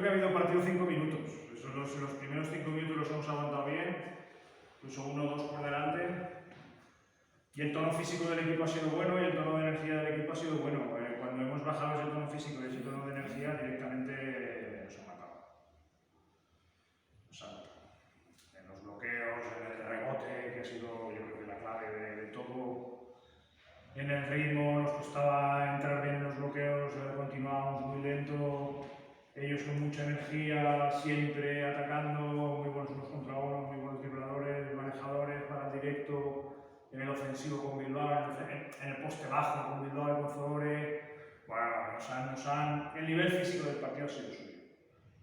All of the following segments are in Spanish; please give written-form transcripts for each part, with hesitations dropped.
que ha habido partido 5 minutos. Los primeros 5 minutos los hemos aguantado bien, incluso 1 o 2 por delante. Y el tono físico del equipo ha sido bueno y el tono de energía del equipo ha sido bueno. Cuando hemos bajado ese tono físico y ese tono de energía, directamente nos ha matado. Nos ha matado. En los bloqueos, en el rebote, que ha sido, yo creo que la clave de todo. En el ritmo, nos costaba entrar bien en los bloqueos, continuábamos muy lento. Ellos con mucha energía, siempre atacando, muy buenos unos contra uno, muy buenos vibradores, manejadores para el directo. En el ofensivo con Bilbao, en el poste bajo con Bilbao y con Zore. Bueno, el nivel físico del partido ha sido suyo.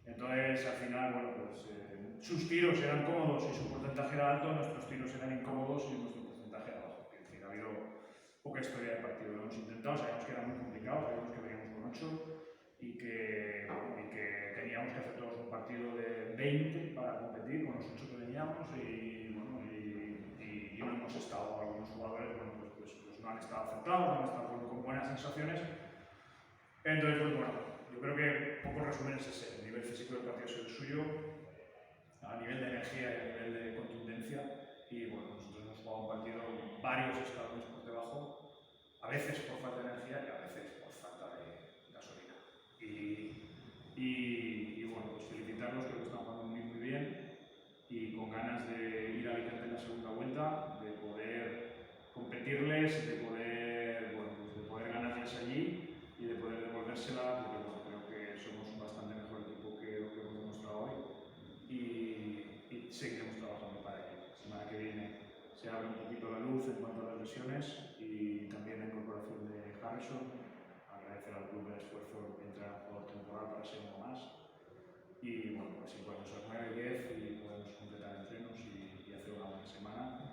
Entonces, al final, bueno, pues sus tiros eran cómodos y su porcentaje era alto, nuestros tiros eran incómodos y nuestro porcentaje era bajo. Es decir, ha habido poca historia de partido. Lo hemos intentado, sabíamos que era muy complicado, sabíamos que veníamos con 8 y que teníamos que hacer todos un partido de 20 para competir con los 8 que veníamos y no hemos estado, algunos jugadores bueno, pues no han estado acertados, no han estado con buenas sensaciones. Entonces, pues bueno, yo creo que un poco resumen es ese, el nivel físico del partido ha sido el suyo, a nivel de energía y a nivel de contundencia, y bueno, nosotros hemos jugado un partido varios escalones por debajo, a veces por falta de energía y a veces por falta de gasolina. Y bueno, pues felicitarlos, creo que están jugando muy bien y con ganas de ir a Alicante en la segunda vuelta, de poder competirles, de poder, bueno, pues de poder ganarles allí y de poder devolvérsela, porque bueno, creo que somos un bastante mejor equipo que lo que hemos demostrado hoy y seguiremos trabajando para ello. La semana que viene se abre un poquito la luz en cuanto a las lesiones y también la incorporación de Harrison. Agradecer al club el esfuerzo de entrar por temporada para ser uno más. Y bueno, así podemos ser 9 y 10 y podemos completar entrenos y hacer una buena semana.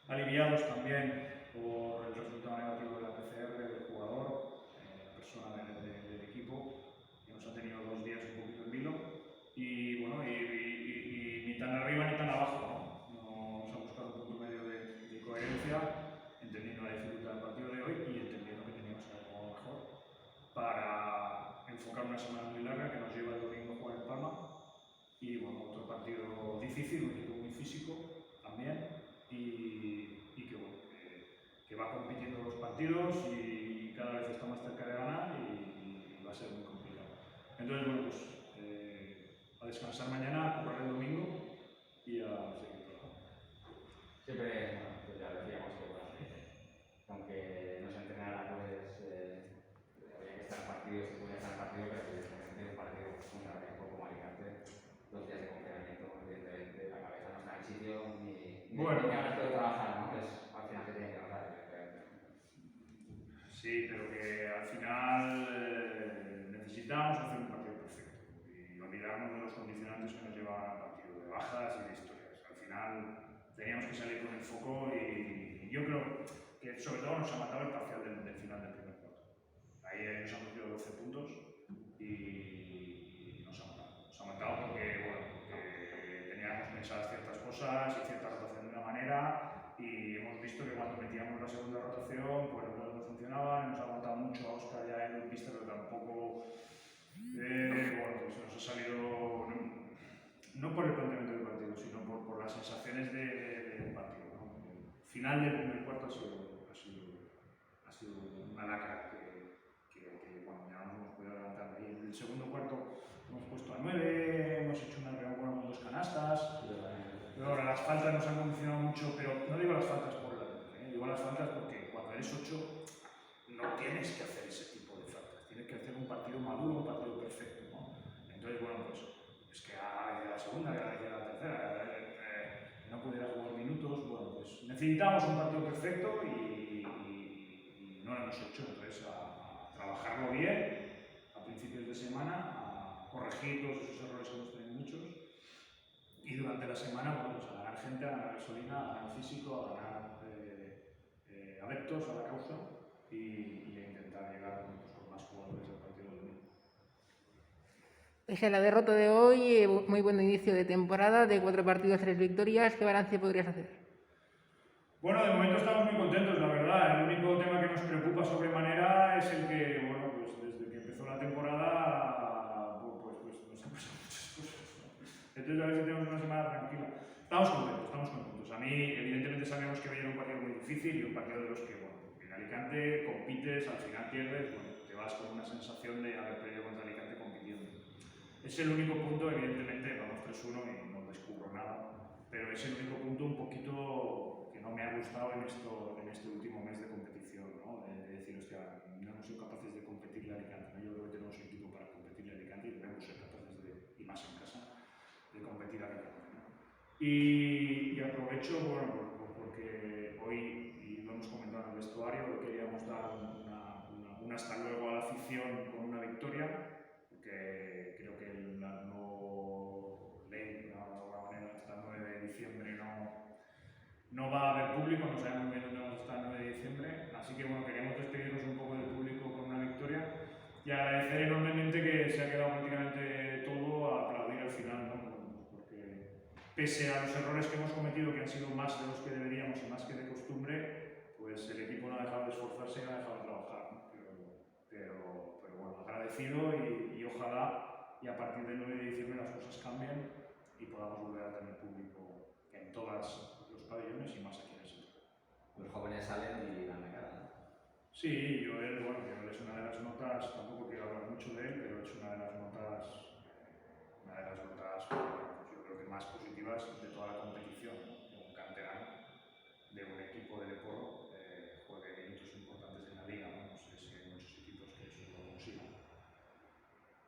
Aliviados también por el resultado negativo de la PCR del jugador, persona del equipo, que nos ha tenido 2 días un poquito en vilo. Y bueno, y ni tan arriba ni tan abajo, ¿no? Nos ha buscado un punto medio de coherencia, entendiendo la dificultad del partido de hoy y entendiendo que teníamos que haber jugado mejor para enfocar una semana muy larga que nos lleva el domingo a jugar en Palma y bueno, otro partido difícil, un equipo muy físico también y que bueno, que va compitiendo los partidos y cada vez está más cerca de ganar y va a ser muy complicado. Entonces bueno, pues a descansar mañana, a correr el domingo y a seguir trabajando. Siempre, bueno, pues ya decíamos que bueno, aunque no se entrenara, pues había que estar en partido, se podía estar en partido, pero evidentemente un partido fundamental como Alicante, 2 días de confinamiento, evidentemente la cabeza no está en el sitio ni ganas de trabajar, ¿no? Pues al final se tiene que trabajar, evidentemente. Sí, pero que al final necesitamos hacer un partido perfecto y olvidarnos de los condicionantes que nos llevaban al partido, de bajas y de historias. Al final teníamos que salir con el foco y yo creo que sobre todo nos ha matado el parcial del final del primer cuarto. Ahí nos han metido 12 puntos y nos ha matado. Nos ha matado porque, bueno, porque teníamos pensadas ciertas cosas y cierta rotación de una manera y hemos visto que cuando metíamos la segunda rotación, pues las cosas no funcionaban, nos ha aguantado mucho a Óscar ya en el pista, pero tampoco, bueno, pues nos ha salido, no por el planteamiento del partido, sino por las sensaciones del partido, ¿no? El final del primer cuarto ha sido una lacra que bueno, ya no nos hemos podido levantar. Y en el segundo cuarto hemos puesto a 9, hemos hecho una reunión con 2 canastas. Pero ahora las faltas nos han condicionado mucho, pero no digo las faltas por la digo las faltas porque cuando eres 8 no tienes que hacer ese tipo de faltas, tienes que hacer un partido maduro, un partido perfecto, ¿no? Entonces, bueno, pues es que a la segunda, a la tercera, no pudiera jugar minutos, bueno, pues necesitamos un partido perfecto y no lo hemos hecho, entonces a trabajarlo bien a principios de semana, a corregir todos esos errores que hemos tenido muchos. Y durante la semana, bueno, pues a ganar gente, a ganar gasolina, a ganar físico, a ganar adeptos a la causa y a intentar llegar con más jugadores al partido del domingo. Pese a la derrota de hoy, muy buen inicio de temporada, de 4 partidos, 3 victorias, ¿qué balance podrías hacer? Bueno, de momento estamos muy contentos, la verdad. El único tema que nos preocupa sobremanera es el que, bueno, pues desde que empezó la temporada, pues nos ha pasado Entonces a ver si tenemos una semana tranquila. Estamos contentos, estamos contentos. A mí, evidentemente, sabemos que viene un partido muy difícil y un partido de los que, bueno, en Alicante compites, al final pierdes, bueno, te vas con una sensación de haber perdido contra Alicante compitiendo. Es el único punto, evidentemente, vamos 3-1 y no descubro nada, pero es el único punto un poquito que no me ha gustado en este último mes de competición, ¿no? De decir, hostia, no hemos sido capaces de competirle a Alicante, ¿no? Yo creo que tenemos equipo para competirle a Alicante y debemos ser capaces de, y más en casa, de competir a Alicante, ¿no? Y aprovecho, bueno, porque hoy, y lo hemos comentado en el vestuario, queríamos dar un hasta luego a la afición con una victoria, porque creo que la no ley, de alguna manera, hasta el 9 de diciembre no va a haber público, no sabemos muy bien dónde vamos a estar el 9 de diciembre, así que bueno, queríamos despedirnos un poco del público con una victoria y agradecer enormemente que se ha quedado prácticamente todo a aplaudir al final, ¿no? Porque pese a los errores que hemos cometido, que han sido más de los que deberíamos y más que de costumbre, pues el equipo no ha dejado de esforzarse y no ha dejado de trabajar, ¿no? Pero bueno, agradecido y ojalá y a partir del 9 de diciembre las cosas cambien y podamos volver a tener público en todos los pabellones y más aquí en el sector. Los jóvenes salen y dan la cara, ¿no? Sí, Joel es una de las notas, tampoco quiero hablar mucho de él, pero es una de las notas, pues yo creo que más positivas de toda la competición, ¿no? Que un canterano de un equipo de Depor juegue minutos importantes en la liga, ¿no? No sé si hay muchos equipos que eso lo consigan.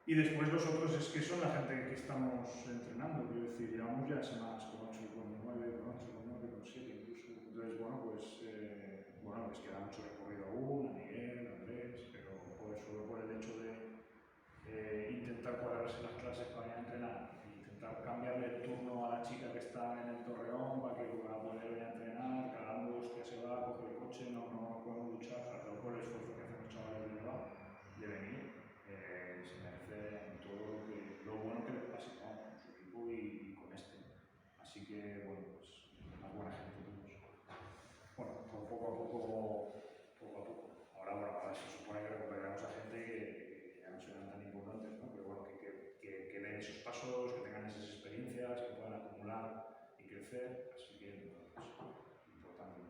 Y después los otros es que son la gente que estamos entrenando, quiero decir, llevamos ya semanas con 8, con 9, con 8, con 9, con 7 incluso. Entonces, bueno, pues les queda mucho recorrido aún, a Miguel, a Andrés, pero joder, solo por el hecho de intentar cuadrarse las clases para ir a entrenar, intentar cambiarle el turno a la chica que está en el Torreón para que pueda poder venir a entrenar, cada uno que se va, coge el coche, no podemos luchar, pero por el esfuerzo que hacen los chavales de venir, se merece todo lo bueno que les pase, ¿no? Con su equipo y con este. Así que, bueno, pues una buena gente todos. Bueno, poco a poco. Ahora se supone que recuperaremos a gente que ya no serán tan importantes, ¿no? Pero bueno, que den esos pasos, que tengan esas experiencias, que puedan acumular y crecer. Así que, bueno, pues, importante.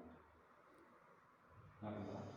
No,